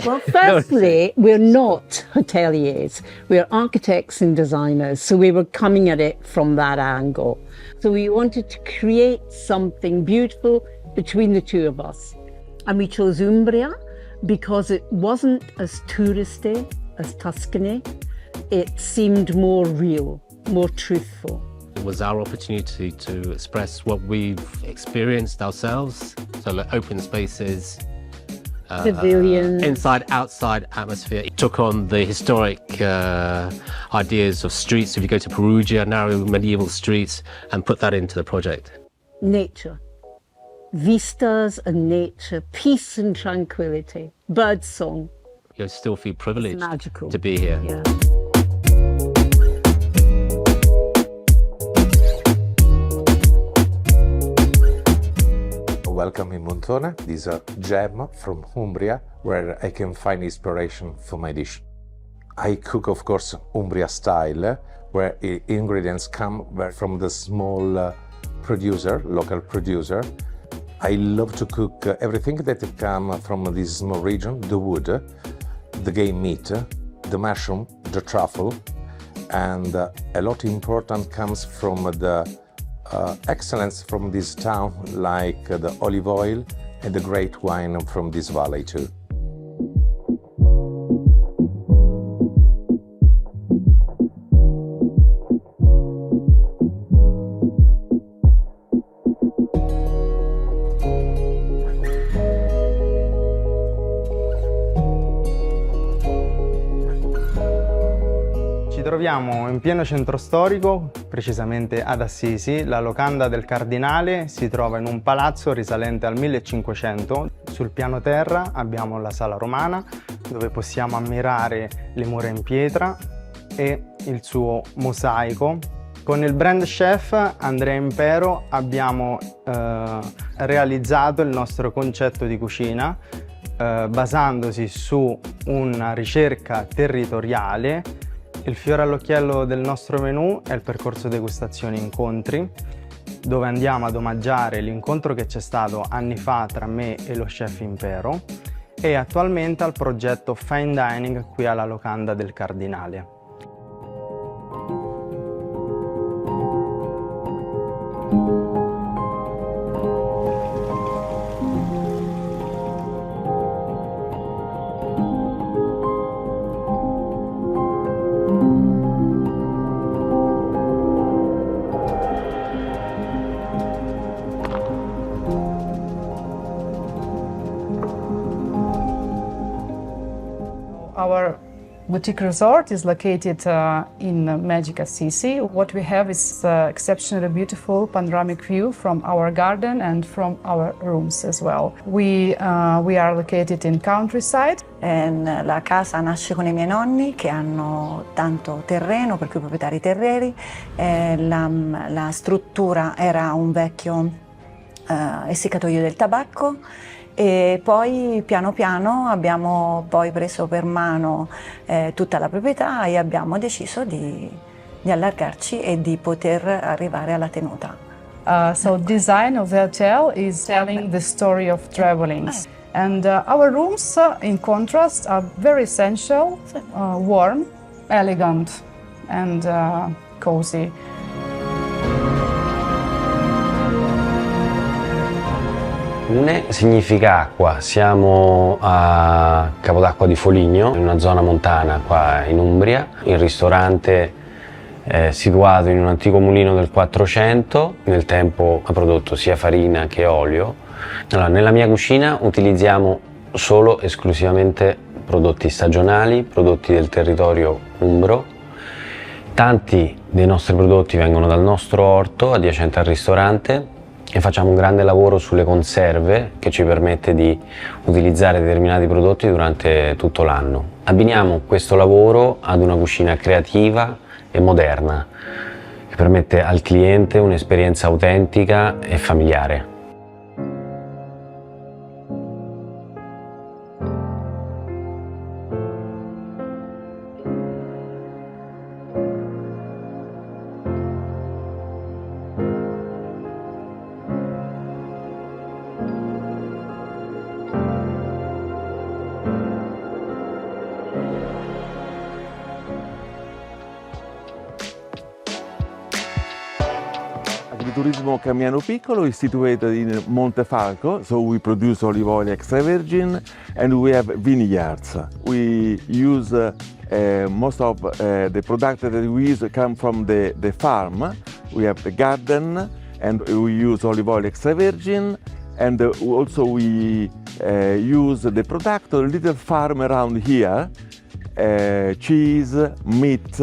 Well, firstly, we're not hoteliers. We're architects and designers. So we were coming at it from that angle. So we wanted to create something beautiful between the two of us. And we chose Umbria because it wasn't as touristy as Tuscany. It seemed more real, more truthful. It was our opportunity to express what we've experienced ourselves, so like open spaces, Pavilions. inside, outside atmosphere. It took on the historic ideas of streets. If you go to Perugia, narrow medieval streets, and put that into the project. Nature, vistas and nature, peace and tranquility, birdsong. You still feel privileged Magical. to be here. Yeah. Welcome in Montone. This is a gem from Umbria where I can find inspiration for my dish. I cook, of course, Umbria style, where ingredients come from the small producer, local producer. I love to cook everything that comes from this small region: the wood, the game meat, the mushroom, the truffle, and a lot important comes from the excellence from this town, like the olive oil and the great wine from this valley too. Ci troviamo in pieno centro storico, precisamente ad Assisi. La locanda del Cardinale si trova in un palazzo risalente al 1500. Sul piano terra abbiamo la Sala Romana, dove possiamo ammirare le mura in pietra e il suo mosaico. Con il brand chef Andrea Impero abbiamo realizzato il nostro concetto di cucina basandosi su una ricerca territoriale. Il fiore all'occhiello del nostro menù è il percorso degustazioni incontri, dove andiamo ad omaggiare l'incontro che c'è stato anni fa tra me e lo chef Impero, e attualmente al progetto Fine Dining qui alla locanda del Cardinale. Our boutique resort is located in Magic Assisi. What we have is exceptionally beautiful panoramic view from our garden and from our rooms as well. We are located in countryside. La casa nasce con i miei nonni che hanno tanto terreno, per cui proprietari terrieri. La struttura era un vecchio essiccatoio del tabacco. E poi piano piano abbiamo poi preso per mano tutta la proprietà e abbiamo deciso di allargarci e di poter arrivare alla tenuta. So design of the hotel is telling the story of traveling. And our rooms, in contrast, are very essential, warm, elegant and cozy. Une significa acqua, siamo a Capodacqua di Foligno, in una zona montana qua in Umbria. Il ristorante è situato in un antico mulino del 400, nel tempo ha prodotto sia farina che olio. Allora, nella mia cucina utilizziamo solo esclusivamente prodotti stagionali, prodotti del territorio umbro. Tanti dei nostri prodotti vengono dal nostro orto adiacente al ristorante e facciamo un grande lavoro sulle conserve che ci permette di utilizzare determinati prodotti durante tutto l'anno. Abbiniamo questo lavoro ad una cucina creativa e moderna che permette al cliente un'esperienza autentica e familiare. Agriturismo Camiano Piccolo is situated in Montefalco, so we produce olive oil extra virgin and we have vineyards. We use most of the products that we use come from the farm. We have the garden and we use olive oil extra virgin, and also we use the product of a little farm around here, cheese, meat,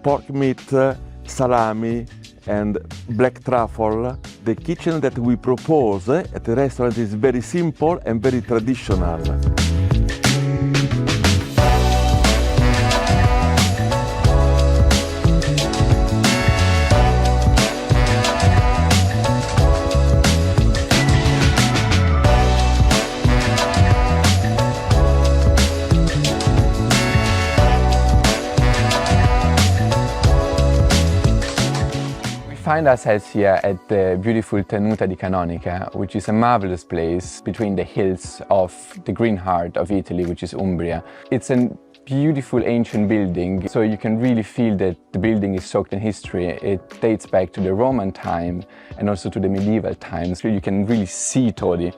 pork meat, salami and black truffle. The kitchen that we propose at the restaurant is very simple and very traditional. Find ourselves here at the beautiful Tenuta di Canonica, which is a marvelous place between the hills of the green heart of Italy, which is Umbria. It's a beautiful ancient building, so you can really feel that the building is soaked in history. It dates back to the Roman time and also to the medieval times. So you can really see Todi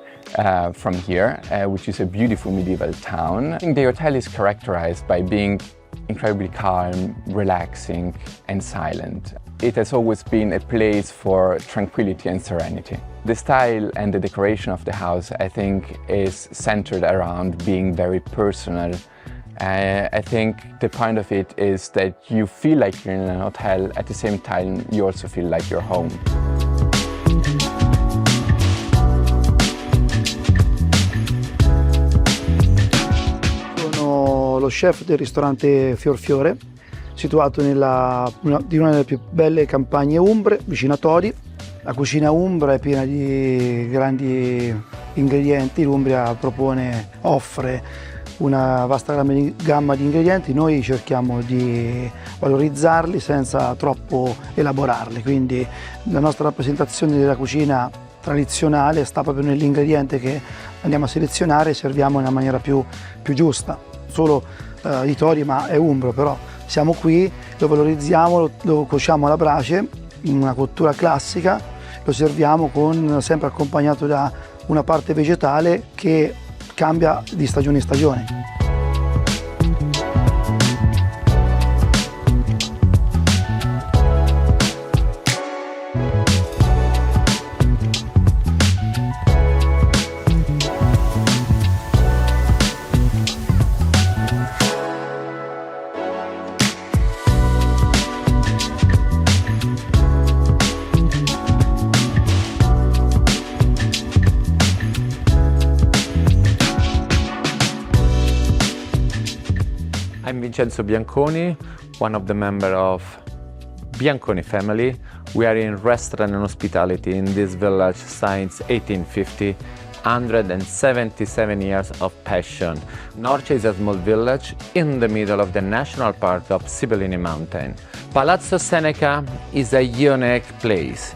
from here, which is a beautiful medieval town. I think the hotel is characterized by being incredibly calm, relaxing and silent. It has always been a place for tranquility and serenity. The style and the decoration of the house, I think, is centered around being very personal. I think the point of it is that you feel like you're in a hotel, at the same time you also feel like you're home. Sono lo chef del ristorante Fior Fiore, situato di una delle più belle campagne umbre, vicino a Todi. La cucina umbra è piena di grandi ingredienti. L'Umbria offre una vasta gamma di ingredienti. Noi cerchiamo di valorizzarli senza troppo elaborarli, quindi la nostra rappresentazione della cucina tradizionale sta proprio nell'ingrediente che andiamo a selezionare e serviamo nella maniera più giusta. Solo di Todi, ma è umbro, però siamo qui, lo valorizziamo, lo cuociamo alla brace in una cottura classica, lo serviamo sempre accompagnato da una parte vegetale che cambia di stagione in stagione. I'm Vincenzo Bianconi, one of the members of Bianconi family. We are in restaurant and hospitality in this village since 1850, 177 years of passion. Norcia is a small village in the middle of the national park of Sibillini Mountain. Palazzo Seneca is a unique place.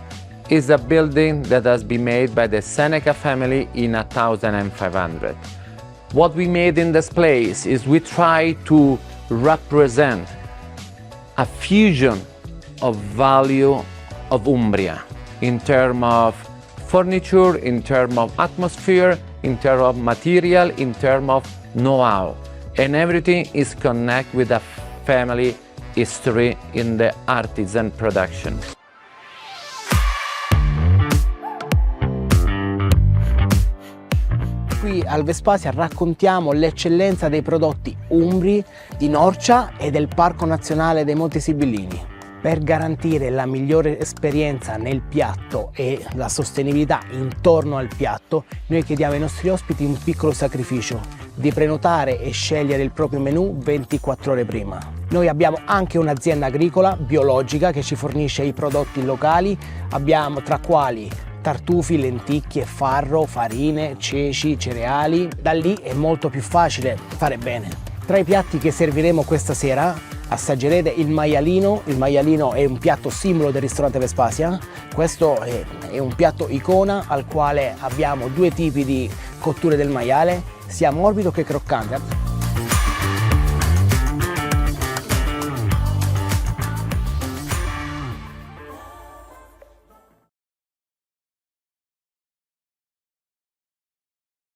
It's a building that has been made by the Seneca family in 1500. What we made in this place is we try to represent a fusion of value of Umbria in terms of furniture, in terms of atmosphere, in terms of material, in terms of know-how. And everything is connected with a family history in the artisan production. Qui al Vespasia raccontiamo l'eccellenza dei prodotti umbri di Norcia e del Parco Nazionale dei Monti Sibillini. Per garantire la migliore esperienza nel piatto e la sostenibilità intorno al piatto, noi chiediamo ai nostri ospiti un piccolo sacrificio: di prenotare e scegliere il proprio menù 24 ore prima. Noi abbiamo anche un'azienda agricola biologica che ci fornisce i prodotti locali, abbiamo tra quali tartufi, lenticchie, farro, farine, ceci, cereali. Da lì è molto più facile fare bene. Tra i piatti che serviremo questa sera assaggerete il maialino. Il maialino è un piatto simbolo del ristorante Vespasia. Questo è un piatto icona al quale abbiamo due tipi di cotture del maiale, sia morbido che croccante.